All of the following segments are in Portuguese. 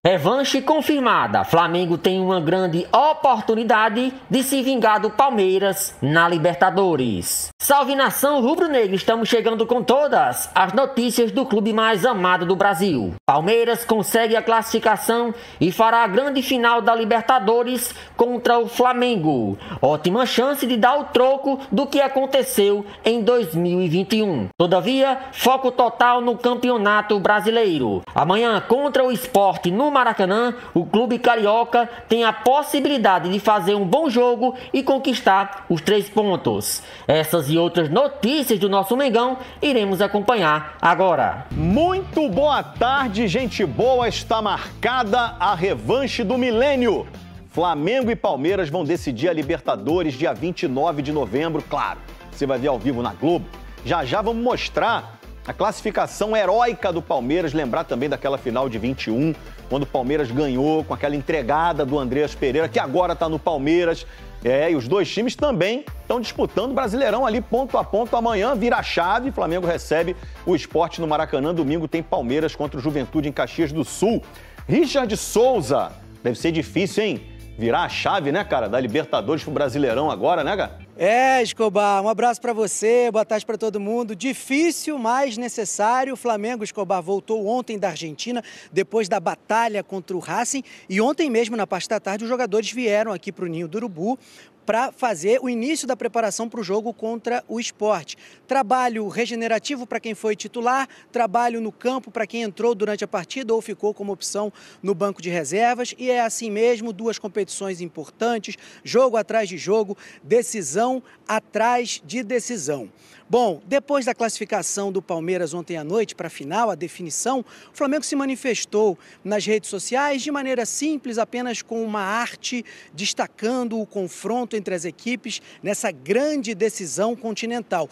Revanche confirmada. Flamengo tem uma grande oportunidade de se vingar do Palmeiras na Libertadores. Salve nação rubro-negra, estamos chegando com todas as notícias do clube mais amado do Brasil. Palmeiras consegue a classificação e fará a grande final da Libertadores contra o Flamengo. Ótima chance de dar o troco do que aconteceu em 2021. Todavia, foco total no Campeonato Brasileiro. Amanhã, contra o Sport no Maracanã, o clube carioca tem a possibilidade de fazer um bom jogo e conquistar os 3 pontos. Essas e outras notícias do nosso Mengão iremos acompanhar agora. Muito boa tarde, gente boa. Está marcada a revanche do milênio. Flamengo e Palmeiras vão decidir a Libertadores dia 29 de novembro, claro. Você vai ver ao vivo na Globo. Já já vamos mostrar a classificação heróica do Palmeiras, lembrar também daquela final de 21, quando o Palmeiras ganhou com aquela entregada do Andreas Pereira, que agora está no Palmeiras. E os dois times também estão disputando o Brasileirão ali ponto a ponto. Amanhã vira a chave, Flamengo recebe o Sport no Maracanã. Domingo tem Palmeiras contra o Juventude em Caxias do Sul. Richard Souza, deve ser difícil, hein? Virar a chave, né, cara, da Libertadores pro Brasileirão agora, né, cara? Escobar, um abraço para você, boa tarde para todo mundo. Difícil, mas necessário. O Flamengo, Escobar, voltou ontem da Argentina, depois da batalha contra o Racing. E ontem mesmo, na parte da tarde, os jogadores vieram aqui para o Ninho do Urubu para fazer o início da preparação para o jogo contra o Sport. Trabalho regenerativo para quem foi titular, trabalho no campo para quem entrou durante a partida ou ficou como opção no banco de reservas. E é assim mesmo, 2 competições importantes, jogo atrás de jogo, decisão atrás de decisão. Bom, depois da classificação do Palmeiras ontem à noite para a final, a definição, o Flamengo se manifestou nas redes sociais de maneira simples, apenas com uma arte destacando o confronto entre as equipes nessa grande decisão continental.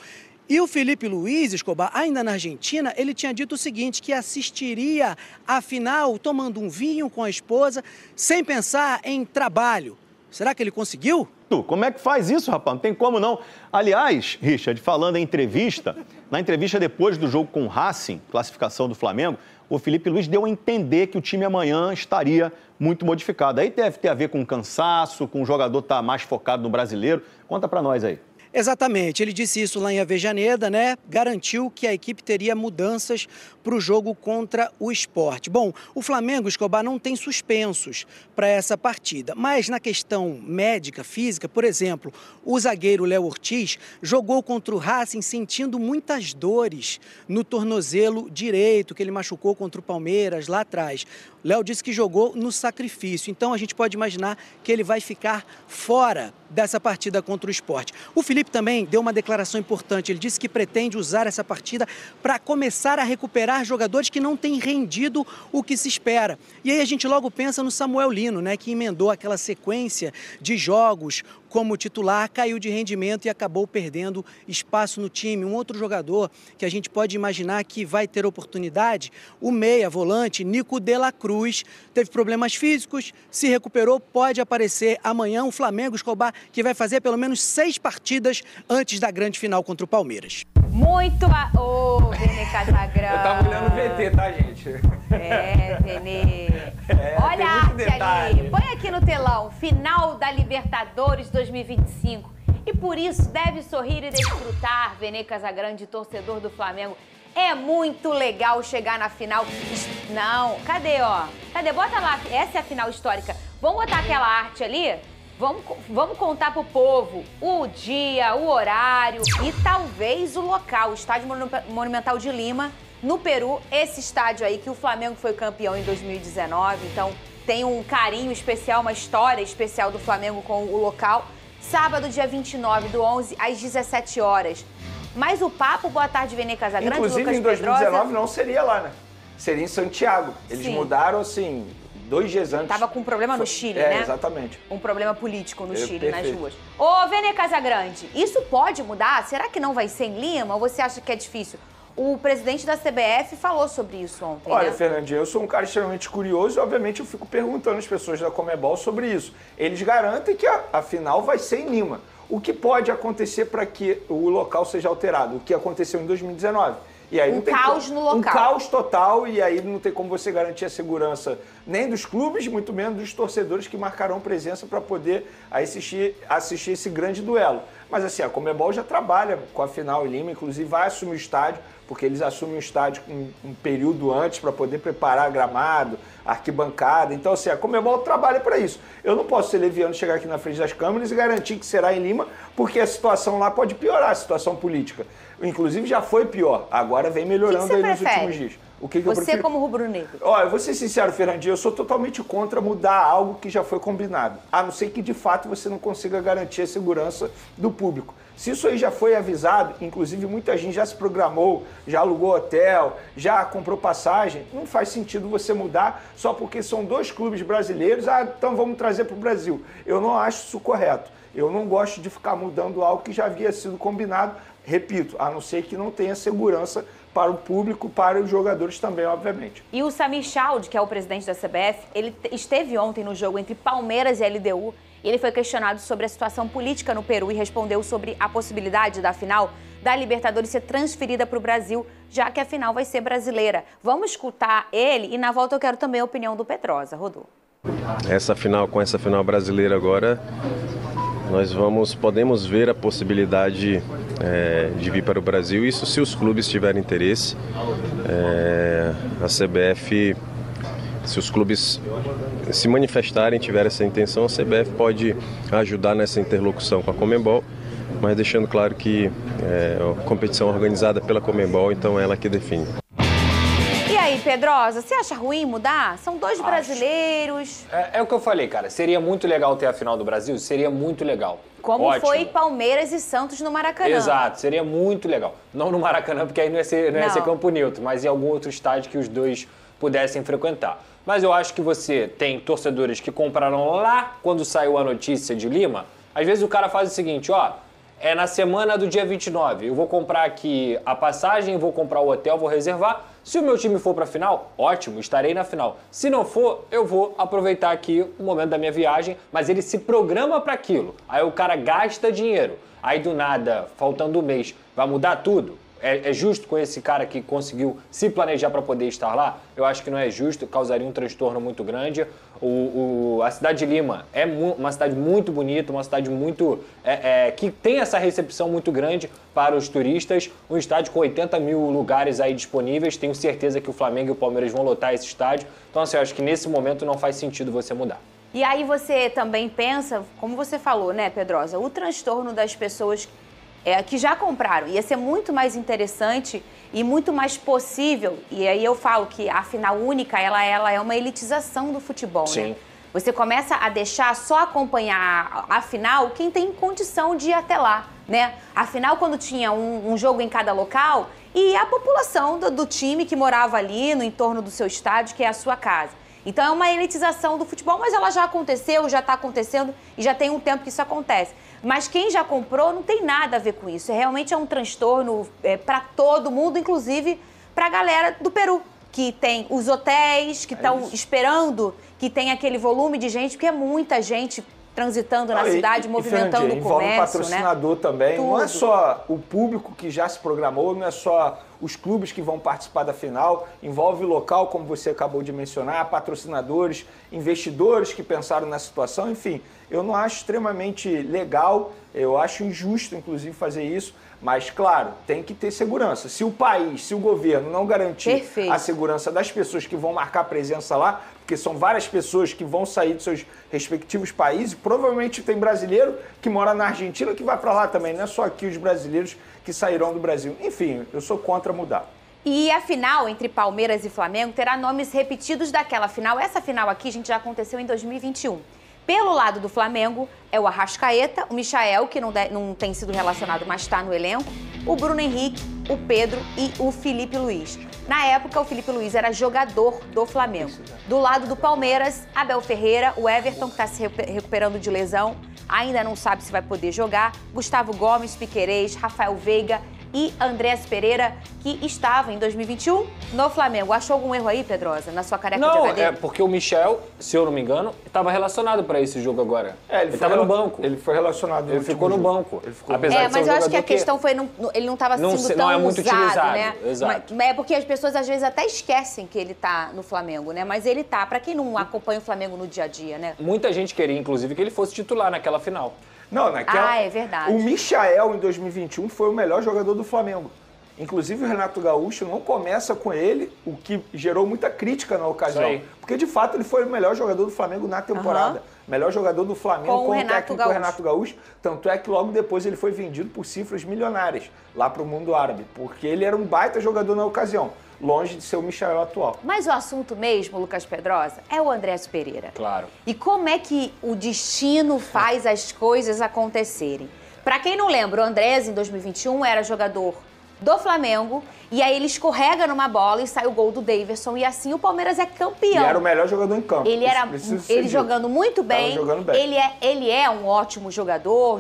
E o Felipe Luiz, Escobar, ainda na Argentina, ele tinha dito o seguinte, que assistiria à final tomando um vinho com a esposa, sem pensar em trabalho. Será que ele conseguiu? Como é que faz isso, rapaz? Não tem como não. Aliás, Richard, falando em entrevista, na entrevista depois do jogo com o Racing, classificação do Flamengo, o Felipe Luiz deu a entender que o time amanhã estaria muito modificado. Aí deve ter a ver com cansaço, com o jogador estar mais focado no brasileiro. Conta pra nós aí. Exatamente, ele disse isso lá em Avejaneda, né? Garantiu que a equipe teria mudanças para o jogo contra o Sport. Bom, o Flamengo, Escobar, não tem suspensos para essa partida, mas na questão médica, física, por exemplo, o zagueiro Léo Ortiz jogou contra o Racing sentindo muitas dores no tornozelo direito, que ele machucou contra o Palmeiras lá atrás. Léo disse que jogou no sacrifício, então a gente pode imaginar que ele vai ficar fora dessa partida contra o Sport. O Felipe também deu uma declaração importante, ele disse que pretende usar essa partida para começar a recuperar jogadores que não têm rendido o que se espera. E aí a gente logo pensa no Samuel Lino, né, que emendou aquela sequência de jogos como titular, caiu de rendimento e acabou perdendo espaço no time. Um outro jogador que a gente pode imaginar que vai ter oportunidade, o meia volante Nico de la Cruz, teve problemas físicos, se recuperou, pode aparecer amanhã. O Flamengo, Escobar, que vai fazer pelo menos 6 partidas antes da grande final contra o Palmeiras. Muito Ô, Vene Casagrande. Eu tava olhando o VT, tá, gente? Vene. Olha a arte ali. Põe aqui no telão. Final da Libertadores 2025. E por isso deve sorrir e desfrutar, Vene Casagrande, torcedor do Flamengo. É muito legal chegar na final. Não, cadê, ó? Cadê? Bota lá. Essa é a final histórica. Vamos botar aquela arte ali? Vamos contar pro povo o dia, o horário e talvez o local. O Estádio Monumental de Lima, no Peru. Esse estádio aí que o Flamengo foi campeão em 2019. Então tem um carinho especial, uma história especial do Flamengo com o local. Sábado, dia 29/11, às 17 horas. Mas o papo, boa tarde, Vene Casagrande, inclusive, Lucas em 2019 Pedrosa, não seria lá, né? Seria em Santiago. Eles mudaram, assim, 2 dias antes. Tava com um problema no Chile, né? Exatamente. Um problema político no Chile, perfeito. nas ruas. Ô, Vene Casagrande, isso pode mudar? Será que não vai ser em Lima ou você acha que é difícil? O presidente da CBF falou sobre isso ontem, Olha, né? Fernandinha, eu sou um cara extremamente curioso e, obviamente, eu fico perguntando às pessoas da Conmebol sobre isso. Eles garantem que a final vai ser em Lima. O que pode acontecer para que o local seja alterado? O que aconteceu em 2019? E aí um caos no local. Um caos total, e aí não tem como você garantir a segurança nem dos clubes, muito menos dos torcedores que marcarão presença para poder assistir esse grande duelo. Mas assim, a Conmebol já trabalha com a final em Lima, inclusive vai assumir o estádio, porque eles assumem o estádio um período antes para poder preparar gramado, arquibancada. Então assim, a Conmebol trabalha para isso. Eu não posso ser leviano, chegar aqui na frente das câmeras e garantir que será em Lima, porque a situação lá pode piorar, a situação política. Inclusive já foi pior, agora vem melhorando aí nos últimos dias. O que eu Você prefiro? como rubro-negro. Olha, eu vou ser sincero, Fernandinho, eu sou totalmente contra mudar algo que já foi combinado. A não ser que, de fato, você não consiga garantir a segurança do público. Se isso aí já foi avisado, inclusive muita gente já se programou, já alugou hotel, já comprou passagem, não faz sentido você mudar só porque são 2 clubes brasileiros, então vamos trazer para o Brasil. Eu não acho isso correto. Eu não gosto de ficar mudando algo que já havia sido combinado, repito, a não ser que não tenha segurança para o público, para os jogadores também, obviamente. E o Samir Chaldi, que é o presidente da CBF, ele esteve ontem no jogo entre Palmeiras e LDU e ele foi questionado sobre a situação política no Peru e respondeu sobre a possibilidade da final da Libertadores ser transferida para o Brasil, já que a final vai ser brasileira. Vamos escutar ele e na volta eu quero também a opinião do Pedrosa. Rodou. Com essa final brasileira agora, nós podemos ver a possibilidade de vir para o Brasil, isso se os clubes tiverem interesse. A CBF, se os clubes se manifestarem, tiverem essa intenção, a CBF pode ajudar nessa interlocução com a Conmebol, mas deixando claro que é a competição organizada pela Conmebol, então é ela que define. E aí, Pedrosa, você acha ruim mudar? São 2 brasileiros. É o que eu falei, cara. Seria muito legal ter a final do Brasil, seria muito legal. Como Ótimo. foi Palmeiras e Santos no Maracanã. Exato, seria muito legal. Não no Maracanã, porque aí não ia ser Campo Neutro, mas em algum outro estádio que os 2 pudessem frequentar. Mas eu acho que você tem torcedores que compraram lá quando saiu a notícia de Lima. Às vezes o cara faz o seguinte, é na semana do dia 29, eu vou comprar aqui a passagem, vou comprar o hotel, vou reservar. Se o meu time for para a final, ótimo, estarei na final. Se não for, eu vou aproveitar aqui o momento da minha viagem, mas ele se programa para aquilo. Aí o cara gasta dinheiro. Aí do nada, faltando um mês, vai mudar tudo? É justo com esse cara que conseguiu se planejar para poder estar lá? Eu acho que não é justo, causaria um transtorno muito grande. A cidade de Lima é uma cidade muito bonita, uma cidade muito que tem essa recepção muito grande para os turistas. Um estádio com 80 mil lugares aí disponíveis. Tenho certeza que o Flamengo e o Palmeiras vão lotar esse estádio. Então, assim, eu acho que nesse momento não faz sentido você mudar. E aí você também pensa, como você falou, né, Pedrosa, o transtorno das pessoas que já compraram. Ia ser muito mais interessante e muito mais possível. E aí eu falo que a final única, ela é uma elitização do futebol, Sim. né? Você começa a deixar só acompanhar a final quem tem condição de ir até lá, né? Afinal, quando tinha um jogo em cada local, e a população do time que morava ali no entorno do seu estádio, que é a sua casa. Então é uma elitização do futebol, mas ela já aconteceu, já está acontecendo e já tem um tempo que isso acontece. Mas quem já comprou não tem nada a ver com isso. Realmente é um transtorno para todo mundo, inclusive para a galera do Peru, que tem os hotéis, que estão esperando que tenha aquele volume de gente, porque é muita gente transitando na cidade, movimentando o comércio, envolve patrocinador também. Tudo. Não é só o público que já se programou, não é só os clubes que vão participar da final, envolve o local, como você acabou de mencionar, patrocinadores, investidores que pensaram na situação, enfim. Eu não acho extremamente legal, eu acho injusto, inclusive, fazer isso, mas, claro, tem que ter segurança. Se o país, se o governo não garantir a segurança das pessoas que vão marcar presença lá, porque são várias pessoas que vão sair dos seus respectivos países, provavelmente tem brasileiro que mora na Argentina que vai para lá também, não é só aqui os brasileiros que sairão do Brasil. Enfim, eu sou contra mudar. E a final entre Palmeiras e Flamengo terá nomes repetidos daquela final. Essa final aqui, gente, já aconteceu em 2021. Pelo lado do Flamengo, é o Arrascaeta, o Michael, que não tem sido relacionado, mas está no elenco, o Bruno Henrique, o Pedro e o Felipe Luiz. Na época, o Felipe Luiz era jogador do Flamengo. Do lado do Palmeiras, Abel Ferreira, o Everton, que está se recuperando de lesão, ainda não sabe se vai poder jogar, Gustavo Gomes, Piquerez, Rafael Veiga e Andrés Pereira, que estava em 2021 no Flamengo. Achou algum erro aí, Pedrosa, na sua careca de HD? Não, é porque o Michel, se eu não me engano, estava relacionado para esse jogo agora. Ele estava no banco. Ele foi relacionado. Ele ficou no banco. Apesar de ser mas eu acho que a questão foi, ele não estava sendo tão muito usado, utilizado, né? Exato. Mas é porque as pessoas às vezes até esquecem que ele tá no Flamengo, né? Mas ele tá, para quem não acompanha o Flamengo no dia a dia, né? Muita gente queria, inclusive, que ele fosse titular naquela final. Não, naquela... é verdade. O Michael, em 2021, foi o melhor jogador do Flamengo. Inclusive, o Renato Gaúcho não começa com ele, o que gerou muita crítica na ocasião. Porque, de fato, ele foi o melhor jogador do Flamengo na temporada. Melhor jogador do Flamengo com o técnico Renato Gaúcho. Tanto é que logo depois ele foi vendido por cifras milionárias lá para o mundo árabe. Porque ele era um baita jogador na ocasião, longe de ser o Michael atual. Mas o assunto mesmo, Lucas Pedrosa, é o Andrés Pereira. Claro. E como é que o destino faz as coisas acontecerem? Para quem não lembra, o Andrés, em 2021, era jogador do Flamengo, e aí ele escorrega numa bola e sai o gol do Daverson, e assim o Palmeiras é campeão. E era o melhor jogador em campo. Ele jogando muito bem, jogando bem. Ele é um ótimo jogador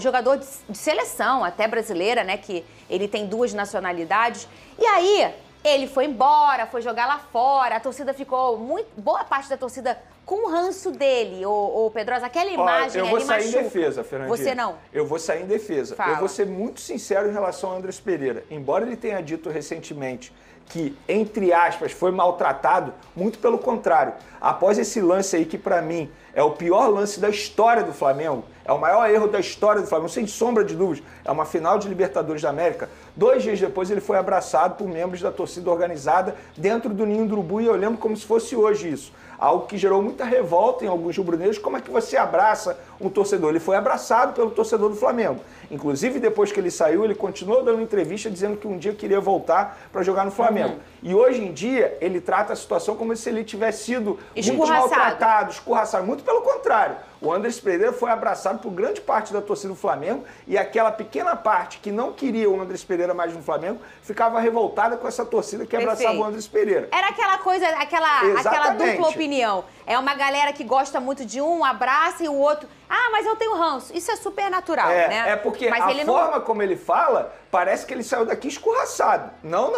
de seleção, até brasileira, né, que ele tem 2 nacionalidades, e aí ele foi embora, foi jogar lá fora, a torcida ficou boa parte da torcida com o ranço dele, o Pedrosa, aquela imagem. Eu vou sair em defesa, Fernandinha. Você não? Eu vou sair em defesa. Fala. Eu vou ser muito sincero em relação ao Andrés Pereira. Embora ele tenha dito recentemente que, entre aspas, foi maltratado, muito pelo contrário. Após esse lance aí, que pra mim é o pior lance da história do Flamengo, é o maior erro da história do Flamengo, sem sombra de dúvidas, é uma final de Libertadores da América. 2 dias depois ele foi abraçado por membros da torcida organizada dentro do Ninho do Urubu, e eu lembro como se fosse hoje isso. Algo que gerou muita revolta em alguns rubro-negros. Como é que você abraça um torcedor? Ele foi abraçado pelo torcedor do Flamengo. Inclusive, depois que ele saiu, ele continuou dando entrevista dizendo que um dia queria voltar para jogar no Flamengo. E hoje em dia, ele trata a situação como se ele tivesse sido muito maltratado, escorraçado. Muito pelo contrário. O Andrés Pereira foi abraçado por grande parte da torcida do Flamengo, e aquela pequena parte que não queria o Andrés Pereira mais no Flamengo ficava revoltada com essa torcida que abraçava o Andrés Pereira. Era aquela coisa, aquela dupla opinião. É uma galera que gosta muito de um, abraça, e o outro... Ah, mas eu tenho ranço. Isso é super natural, né? É porque mas a forma como ele fala, parece que ele saiu daqui escorraçado. Não.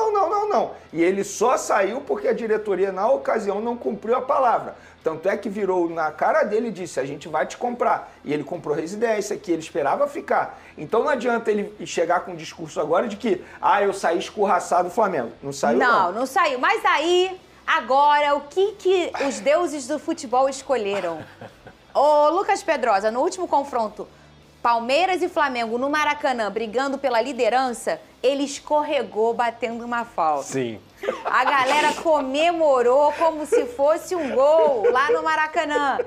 E ele só saiu porque a diretoria, na ocasião, não cumpriu a palavra. Tanto é que virou na cara dele e disse, a gente vai te comprar. E ele comprou residência, que ele esperava ficar. Então não adianta ele chegar com um discurso agora de que, eu saí escorraçado do Flamengo. Não saiu, não. Não saiu. Mas aí, agora, o que os deuses do futebol escolheram? Ô, Lucas Pedrosa, no último confronto, Palmeiras e Flamengo no Maracanã, brigando pela liderança, ele escorregou batendo uma falta. Sim. A galera comemorou como se fosse um gol lá no Maracanã.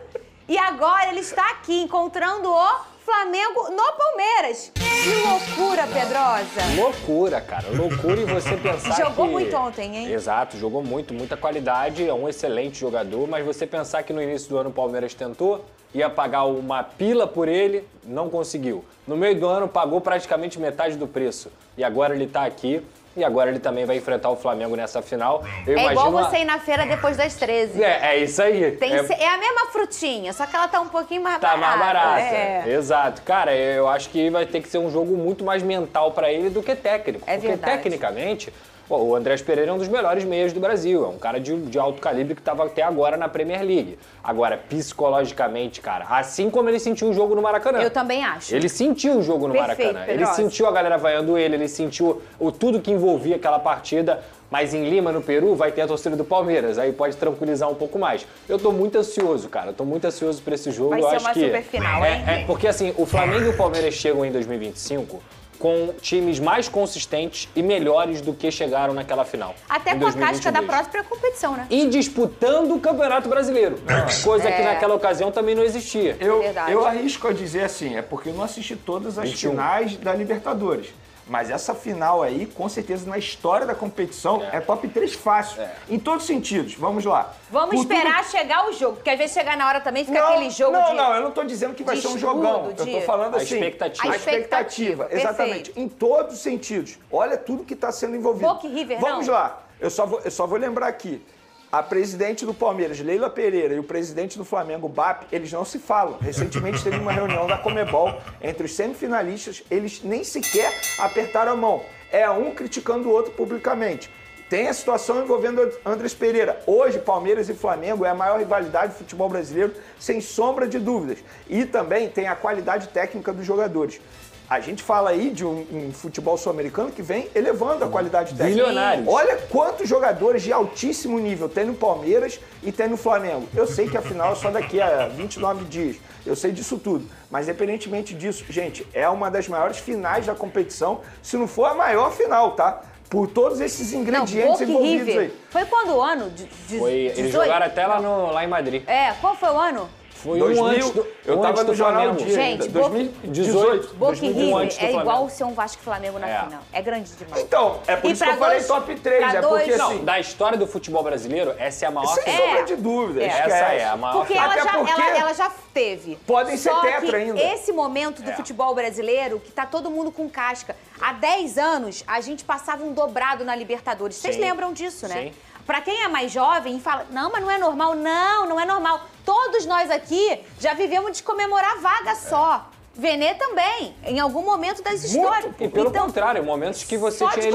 E agora ele está aqui encontrando o Flamengo no Palmeiras. Que loucura, Pedrosa. Loucura, cara. Loucura, e você pensar Jogou muito ontem, hein? Exato, jogou muito, muita qualidade, é um excelente jogador, mas você pensar que no início do ano o Palmeiras tentou, ia pagar uma pila por ele, não conseguiu. No meio do ano pagou praticamente metade do preço. E agora ele tá aqui, e agora ele também vai enfrentar o Flamengo nessa final. Igual você ir na feira depois das 13. É isso aí. É a mesma frutinha, só que ela tá um pouquinho mais barata. Tá mais barata, exato. Cara, eu acho que vai ter que ser um jogo muito mais mental pra ele do que técnico. Porque verdade. Tecnicamente, o Andrés Pereira é um dos melhores meias do Brasil. É um cara de alto calibre que estava até agora na Premier League. Agora, psicologicamente, cara, assim como ele sentiu o jogo no Maracanã. Eu também acho. Ele sentiu o jogo no Maracanã. Pedrosa. Ele sentiu a galera vaiando ele sentiu tudo que envolvia aquela partida. Mas em Lima, no Peru, vai ter a torcida do Palmeiras. Aí pode tranquilizar um pouco mais. Eu tô muito ansioso, cara. Eu tô muito ansioso pra esse jogo. Vai ser uma super final, hein? Porque assim, o Flamengo e o Palmeiras chegam em 2025... com times mais consistentes e melhores do que chegaram naquela final. Até com a casca da própria competição, né? E disputando o Campeonato Brasileiro. Coisa que naquela ocasião também não existia. Eu arrisco a dizer assim, é porque eu não assisti todas as finais da Libertadores. Mas essa final aí, com certeza, na história da competição, é top 3 fácil. Em todos os sentidos. Vamos lá. Vamos esperar chegar o jogo, porque às vezes chegar na hora também fica aquele jogo Não, eu não tô dizendo que vai ser um jogão. Eu tô falando assim... A expectativa. Exatamente. Em todos os sentidos. Olha tudo que está sendo envolvido. Boca e River, Vamos lá. Eu só vou lembrar aqui. A presidente do Palmeiras, Leila Pereira, e o presidente do Flamengo, BAP, eles não se falam. Recentemente teve uma reunião da Conmebol entre os semifinalistas, eles nem sequer apertaram a mão. é um criticando o outro publicamente. Tem a situação envolvendo Andrés Pereira. Hoje, Palmeiras e Flamengo é a maior rivalidade do futebol brasileiro, sem sombra de dúvidas. E também tem a qualidade técnica dos jogadores. A gente fala aí de um futebol sul-americano que vem elevando a qualidade técnica. Bilionários. Olha quantos jogadores de altíssimo nível tem no Palmeiras e tem no Flamengo. Eu sei que a final é só daqui a 29 dias. Eu sei disso tudo. Mas, independentemente disso, gente, é uma das maiores finais da competição, se não for a maior final, tá? Por todos esses ingredientes envolvidos aí. Foi quando o ano? Eles jogaram até lá em Madrid. Qual foi o ano? Foi 2000, antes do eu tava no Jornal Dia. Gente, 2018. Boca e River é igual ser um Vasco e Flamengo na final. É grande demais. Então, é por isso que eu falei top 3. É porque, assim, da história do futebol brasileiro, essa é a maior. Sem sombra de dúvida. Essa é a maior. Porque ela já teve. Podem ser tetra ainda. Esse momento do futebol brasileiro, que tá todo mundo com casca. Há 10 anos, a gente passava um dobrado na Libertadores. Vocês lembram disso, né? Sim. Pra quem é mais jovem e fala, não, mas não é normal. Não é normal. Todos nós aqui já vivemos de comemorar vaga só. Vene também, em algum momento das histórias. E pelo contrário, momentos que você tinha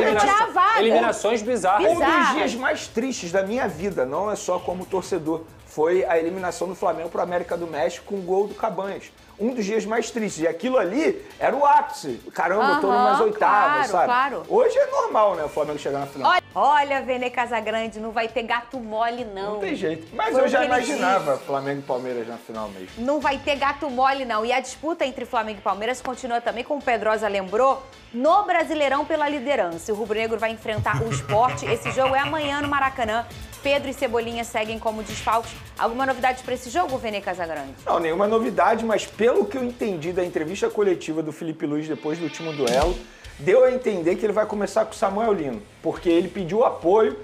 eliminações bizarras. Um dos dias mais tristes da minha vida, não é só como torcedor, foi a eliminação do Flamengo para o América do México com o gol do Cabanhas. Um dos dias mais tristes. E aquilo ali era o ápice. Caramba, eu tô numas oitavas, sabe? Claro. Hoje é normal, né, o Flamengo chegar na final. Olha, Vene Casagrande, não vai ter gato mole, não. Não tem jeito. Mas eu já imaginava Flamengo e Palmeiras na final mesmo. Não vai ter gato mole, não. E a disputa entre Flamengo e Palmeiras continua também, como o Pedrosa lembrou, no Brasileirão pela liderança. O rubro-negro vai enfrentar o Sport. Esse jogo é amanhã no Maracanã. Pedro e Cebolinha seguem como desfalques. Alguma novidade para esse jogo, Vene Casagrande? Não, nenhuma novidade, mas pelo que eu entendi da entrevista coletiva do Felipe Luiz depois do último duelo, deu a entender que ele vai começar com o Samuel Lino, porque ele pediu apoio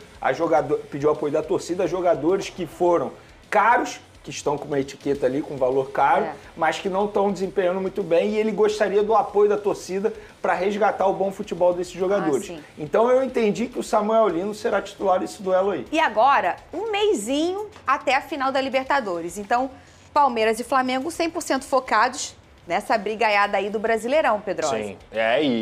da torcida a jogadores que foram caros, que estão com uma etiqueta ali, com valor caro, mas que não estão desempenhando muito bem, e ele gostaria do apoio da torcida para resgatar o bom futebol desses jogadores. Então eu entendi que o Samuel Lino será titular desse duelo aí. E agora, um mesinho até a final da Libertadores. Então, Palmeiras e Flamengo 100% focados nessa brigaiada aí do Brasileirão, Pedrosa. Sim,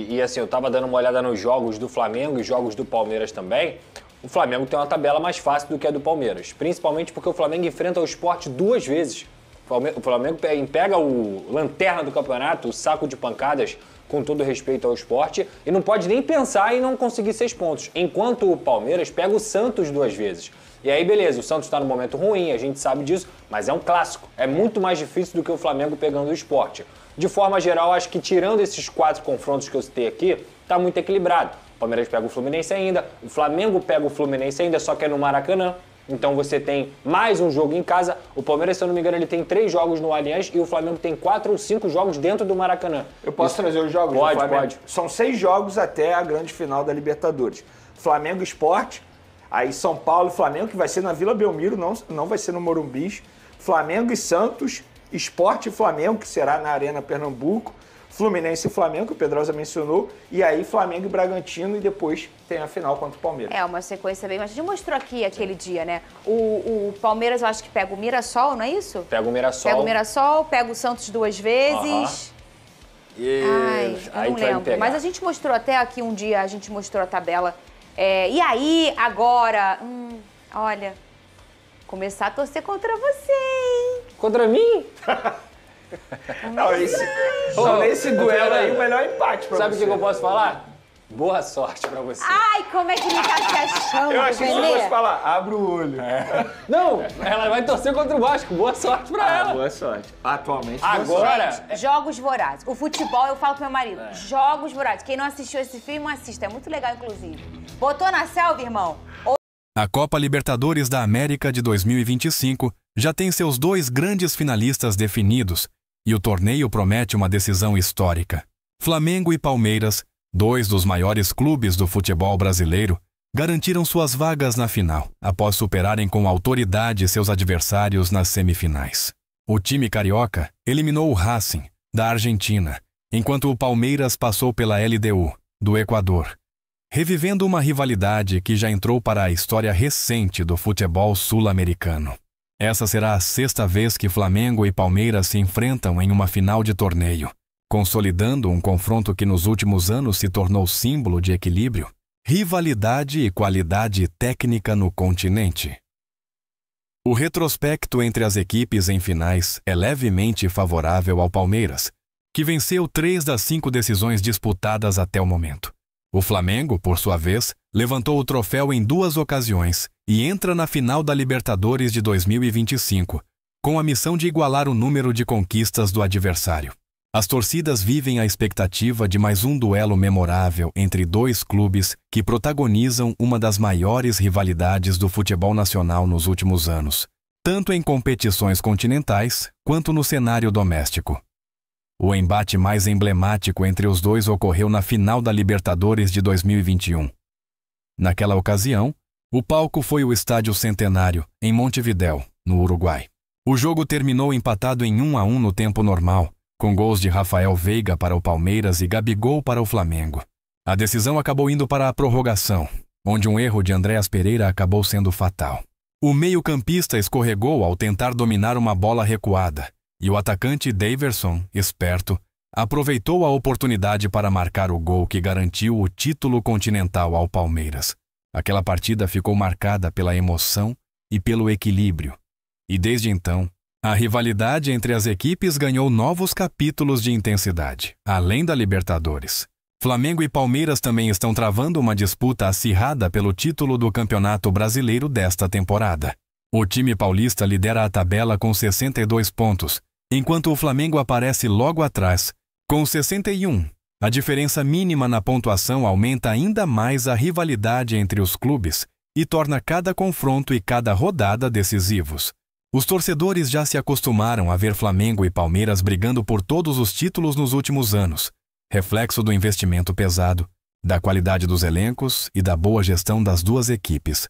e assim, eu tava dando uma olhada nos jogos do Flamengo e jogos do Palmeiras também. O Flamengo tem uma tabela mais fácil do que a do Palmeiras, principalmente porque o Flamengo enfrenta o Sport 2 vezes. O Flamengo pega o lanterna do campeonato, o saco de pancadas, com todo respeito ao Sport, e não pode nem pensar em não conseguir 6 pontos, enquanto o Palmeiras pega o Santos 2 vezes. E aí, beleza, o Santos está no momento ruim, a gente sabe disso, mas é um clássico. É muito mais difícil do que o Flamengo pegando o Sport. De forma geral, acho que tirando esses 4 confrontos que eu citei aqui, tá muito equilibrado. O Palmeiras pega o Fluminense ainda, o Flamengo pega o Fluminense ainda, só que é no Maracanã. Então você tem mais um jogo em casa. O Palmeiras, se eu não me engano, ele tem 3 jogos no Allianz e o Flamengo tem 4 ou 5 jogos dentro do Maracanã. Eu posso trazer os jogos? Pode. São 6 jogos até a grande final da Libertadores. Flamengo e Sport, aí São Paulo e Flamengo, que vai ser na Vila Belmiro, não vai ser no Morumbi. Flamengo e Santos, Sport e Flamengo, que será na Arena Pernambuco. Fluminense e Flamengo, que o Pedrosa mencionou, e aí Flamengo e Bragantino, e depois tem a final contra o Palmeiras. É uma sequência bem... Mas a gente mostrou aqui aquele dia, né? O Palmeiras, eu acho que pega o Mirassol, não é isso? Pega o Mirassol. Pega o Mirassol, pega o Santos 2 vezes. Ai, eu não lembro. Mas a gente mostrou até aqui um dia, a gente mostrou a tabela. E aí, agora... olha, começar a torcer contra você, hein? Contra mim? Esse duelo aí, o melhor empate pra Sabe você. o que eu posso falar? Boa sorte pra você. Ai, como é que ele tá se achando, Eu achei que você fosse falar, abre o olho. Não, ela vai torcer contra o Vasco. Boa sorte pra ela. Boa sorte. Atualmente, agora... Gente, Jogos Vorazes. O futebol, eu falo pro meu marido, Jogos Vorazes. Quem não assistiu esse filme, assista. É muito legal, inclusive. Botou na selva, irmão? A Copa Libertadores da América de 2025 já tem seus 2 grandes finalistas definidos e o torneio promete uma decisão histórica. Flamengo e Palmeiras, 2 dos maiores clubes do futebol brasileiro, garantiram suas vagas na final, após superarem com autoridade seus adversários nas semifinais. O time carioca eliminou o Racing, da Argentina, enquanto o Palmeiras passou pela LDU, do Equador, revivendo uma rivalidade que já entrou para a história recente do futebol sul-americano. Essa será a 6ª vez que Flamengo e Palmeiras se enfrentam em uma final de torneio, consolidando um confronto que nos últimos anos se tornou símbolo de equilíbrio, rivalidade e qualidade técnica no continente. O retrospecto entre as equipes em finais é levemente favorável ao Palmeiras, que venceu 3 das 5 decisões disputadas até o momento. O Flamengo, por sua vez, levantou o troféu em 2 ocasiões e entra na final da Libertadores de 2025, com a missão de igualar o número de conquistas do adversário. As torcidas vivem a expectativa de mais um duelo memorável entre 2 clubes que protagonizam uma das maiores rivalidades do futebol nacional nos últimos anos, tanto em competições continentais quanto no cenário doméstico. O embate mais emblemático entre os dois ocorreu na final da Libertadores de 2021. Naquela ocasião, o palco foi o Estádio Centenário, em Montevidéu, no Uruguai. O jogo terminou empatado em 1-1 no tempo normal, com gols de Rafael Veiga para o Palmeiras e Gabigol para o Flamengo. A decisão acabou indo para a prorrogação, onde um erro de Andréas Pereira acabou sendo fatal. O meio-campista escorregou ao tentar dominar uma bola recuada, e o atacante Daverson, esperto, aproveitou a oportunidade para marcar o gol que garantiu o título continental ao Palmeiras. Aquela partida ficou marcada pela emoção e pelo equilíbrio, e desde então, a rivalidade entre as equipes ganhou novos capítulos de intensidade, além da Libertadores. Flamengo e Palmeiras também estão travando uma disputa acirrada pelo título do Campeonato Brasileiro desta temporada. O time paulista lidera a tabela com 62 pontos, enquanto o Flamengo aparece logo atrás, com 61. A diferença mínima na pontuação aumenta ainda mais a rivalidade entre os clubes e torna cada confronto e cada rodada decisivos. Os torcedores já se acostumaram a ver Flamengo e Palmeiras brigando por todos os títulos nos últimos anos, reflexo do investimento pesado, da qualidade dos elencos e da boa gestão das duas equipes.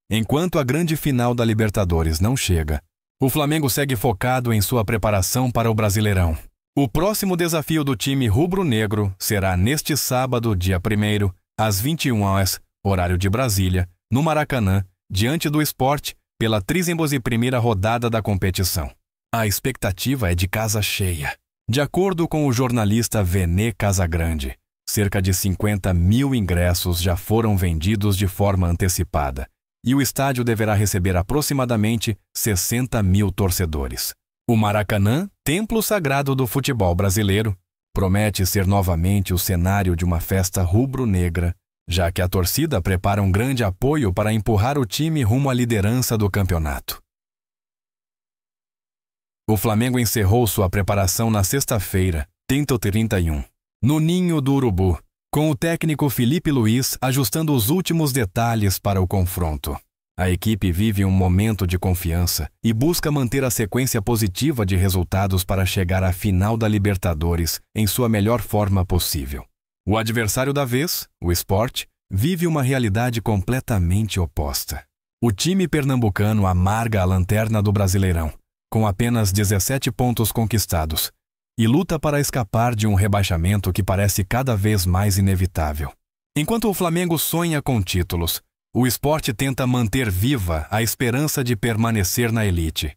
Enquanto a grande final da Libertadores não chega, o Flamengo segue focado em sua preparação para o Brasileirão. O próximo desafio do time rubro-negro será neste sábado, dia 1º, às 21 horas, horário de Brasília, no Maracanã, diante do Sport, pela 31ª rodada da competição. A expectativa é de casa cheia. De acordo com o jornalista Vene Casagrande, cerca de 50 mil ingressos já foram vendidos de forma antecipada, e o estádio deverá receber aproximadamente 60 mil torcedores. O Maracanã, templo sagrado do futebol brasileiro, promete ser novamente o cenário de uma festa rubro-negra, já que a torcida prepara um grande apoio para empurrar o time rumo à liderança do campeonato. O Flamengo encerrou sua preparação na sexta-feira, 31, no Ninho do Urubu, com o técnico Felipe Luiz ajustando os últimos detalhes para o confronto. A equipe vive um momento de confiança e busca manter a sequência positiva de resultados para chegar à final da Libertadores em sua melhor forma possível. O adversário da vez, o Sport, vive uma realidade completamente oposta. O time pernambucano amarga a lanterna do Brasileirão, com apenas 17 pontos conquistados, e luta para escapar de um rebaixamento que parece cada vez mais inevitável. Enquanto o Flamengo sonha com títulos, o Sport tenta manter viva a esperança de permanecer na elite.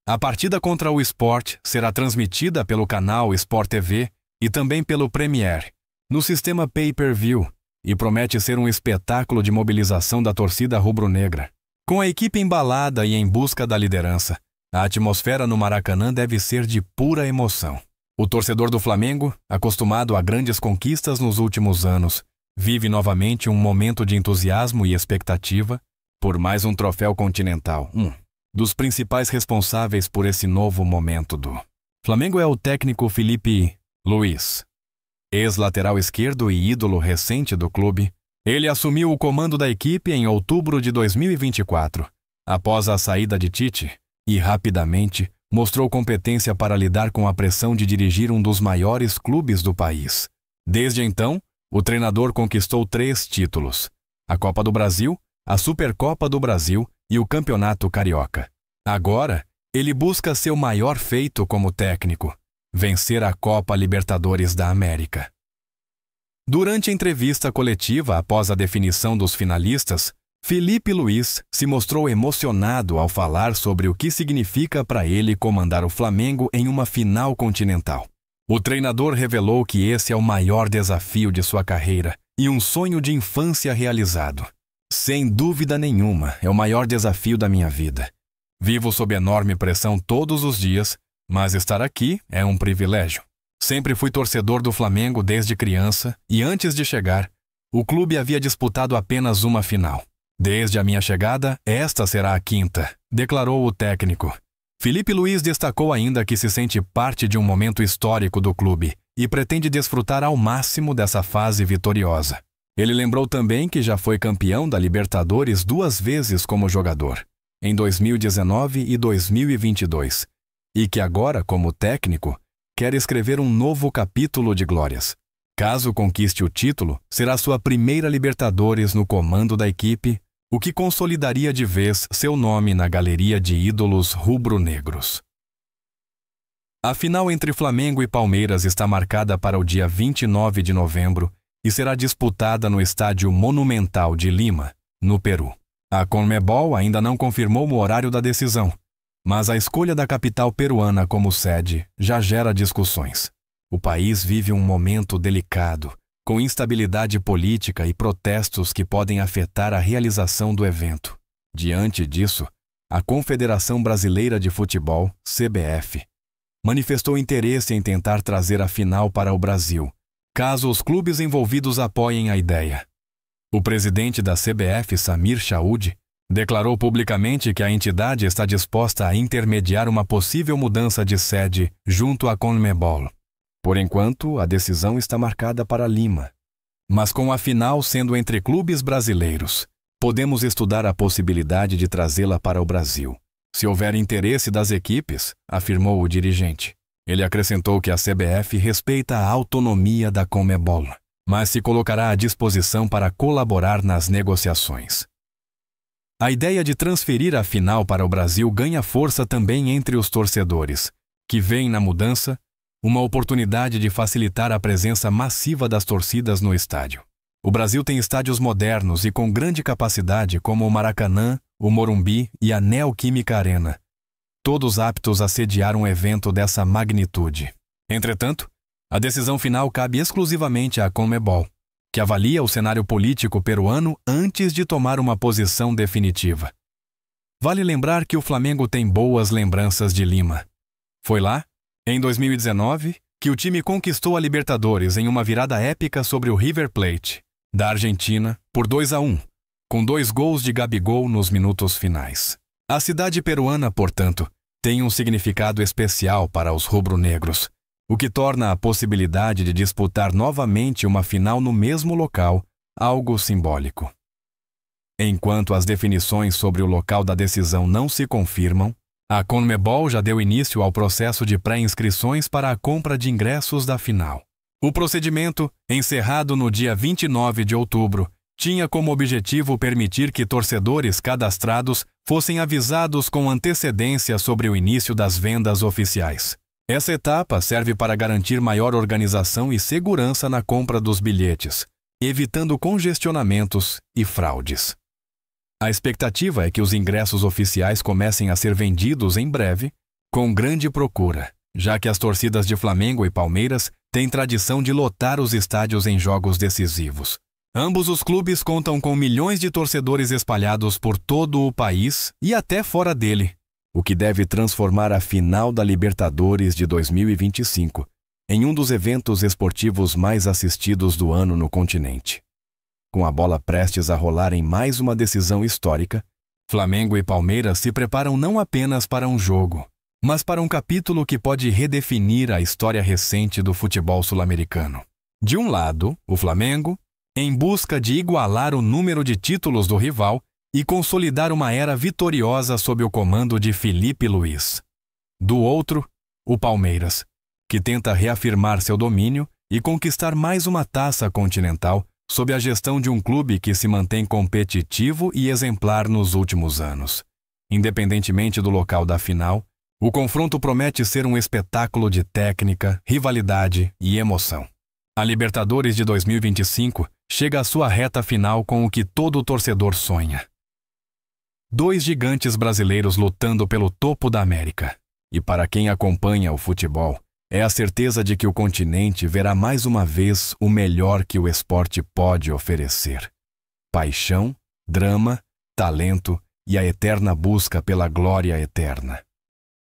A partida contra o Sport será transmitida pelo canal Sport TV e também pelo Premier, no sistema Pay-Per-View, e promete ser um espetáculo de mobilização da torcida rubro-negra. Com a equipe embalada e em busca da liderança, a atmosfera no Maracanã deve ser de pura emoção. O torcedor do Flamengo, acostumado a grandes conquistas nos últimos anos, vive novamente um momento de entusiasmo e expectativa por mais um troféu continental, dos principais responsáveis por esse novo momento do Flamengo é o técnico Felipe Luiz. Ex-lateral esquerdo e ídolo recente do clube, ele assumiu o comando da equipe em outubro de 2024, após a saída de Tite, e rapidamente mostrou competência para lidar com a pressão de dirigir um dos maiores clubes do país. Desde então, o treinador conquistou 3 títulos: a Copa do Brasil, a Supercopa do Brasil e o Campeonato Carioca. Agora, ele busca seu maior feito como técnico: vencer a Copa Libertadores da América. Durante a entrevista coletiva após a definição dos finalistas, Felipe Luiz se mostrou emocionado ao falar sobre o que significa para ele comandar o Flamengo em uma final continental. O treinador revelou que esse é o maior desafio de sua carreira e um sonho de infância realizado. Sem dúvida nenhuma, é o maior desafio da minha vida. Vivo sob enorme pressão todos os dias, mas estar aqui é um privilégio. Sempre fui torcedor do Flamengo desde criança e antes de chegar, o clube havia disputado apenas uma final. Desde a minha chegada, esta será a 5ª, declarou o técnico. Filipe Luís destacou ainda que se sente parte de um momento histórico do clube e pretende desfrutar ao máximo dessa fase vitoriosa. Ele lembrou também que já foi campeão da Libertadores 2 vezes como jogador, em 2019 e 2022, e que agora, como técnico, quer escrever um novo capítulo de glórias. Caso conquiste o título, será sua primeira Libertadores no comando da equipe, o que consolidaria de vez seu nome na galeria de ídolos rubro-negros. A final entre Flamengo e Palmeiras está marcada para o dia 29 de novembro e será disputada no Estádio Monumental de Lima, no Peru. A Conmebol ainda não confirmou o horário da decisão, mas a escolha da capital peruana como sede já gera discussões. O país vive um momento delicado, com instabilidade política e protestos que podem afetar a realização do evento. Diante disso, a Confederação Brasileira de Futebol, CBF, manifestou interesse em tentar trazer a final para o Brasil, caso os clubes envolvidos apoiem a ideia. O presidente da CBF, Samir Chaoud, declarou publicamente que a entidade está disposta a intermediar uma possível mudança de sede junto à Conmebol. Por enquanto, a decisão está marcada para Lima. Mas com a final sendo entre clubes brasileiros, podemos estudar a possibilidade de trazê-la para o Brasil. Se houver interesse das equipes, afirmou o dirigente. Ele acrescentou que a CBF respeita a autonomia da Conmebol, mas se colocará à disposição para colaborar nas negociações. A ideia de transferir a final para o Brasil ganha força também entre os torcedores, que veem na mudança uma oportunidade de facilitar a presença massiva das torcidas no estádio. O Brasil tem estádios modernos e com grande capacidade como o Maracanã, o Morumbi e a Neoquímica Arena, todos aptos a sediar um evento dessa magnitude. Entretanto, a decisão final cabe exclusivamente à Conmebol, que avalia o cenário político peruano antes de tomar uma posição definitiva. Vale lembrar que o Flamengo tem boas lembranças de Lima. Foi lá, em 2019, que o time conquistou a Libertadores em uma virada épica sobre o River Plate, da Argentina, por 2-1, com 2 gols de Gabigol nos minutos finais. A cidade peruana, portanto, tem um significado especial para os rubro-negros, o que torna a possibilidade de disputar novamente uma final no mesmo local algo simbólico. Enquanto as definições sobre o local da decisão não se confirmam, a Conmebol já deu início ao processo de pré-inscrições para a compra de ingressos da final. O procedimento, encerrado no dia 29 de outubro, tinha como objetivo permitir que torcedores cadastrados fossem avisados com antecedência sobre o início das vendas oficiais. Essa etapa serve para garantir maior organização e segurança na compra dos bilhetes, evitando congestionamentos e fraudes. A expectativa é que os ingressos oficiais comecem a ser vendidos em breve, com grande procura, já que as torcidas de Flamengo e Palmeiras têm tradição de lotar os estádios em jogos decisivos. Ambos os clubes contam com milhões de torcedores espalhados por todo o país e até fora dele, o que deve transformar a final da Libertadores de 2025 em um dos eventos esportivos mais assistidos do ano no continente. Com a bola prestes a rolar em mais uma decisão histórica, Flamengo e Palmeiras se preparam não apenas para um jogo, mas para um capítulo que pode redefinir a história recente do futebol sul-americano. De um lado, o Flamengo, em busca de igualar o número de títulos do rival e consolidar uma era vitoriosa sob o comando de Filipe Luís. Do outro, o Palmeiras, que tenta reafirmar seu domínio e conquistar mais uma taça continental sob a gestão de um clube que se mantém competitivo e exemplar nos últimos anos. Independentemente do local da final, o confronto promete ser um espetáculo de técnica, rivalidade e emoção. A Libertadores de 2025 chega à sua reta final com o que todo torcedor sonha. 2 gigantes brasileiros lutando pelo topo da América. E para quem acompanha o futebol, É a certeza de que o continente verá mais uma vez o melhor que o esporte pode oferecer: paixão, drama, talento e a eterna busca pela glória eterna.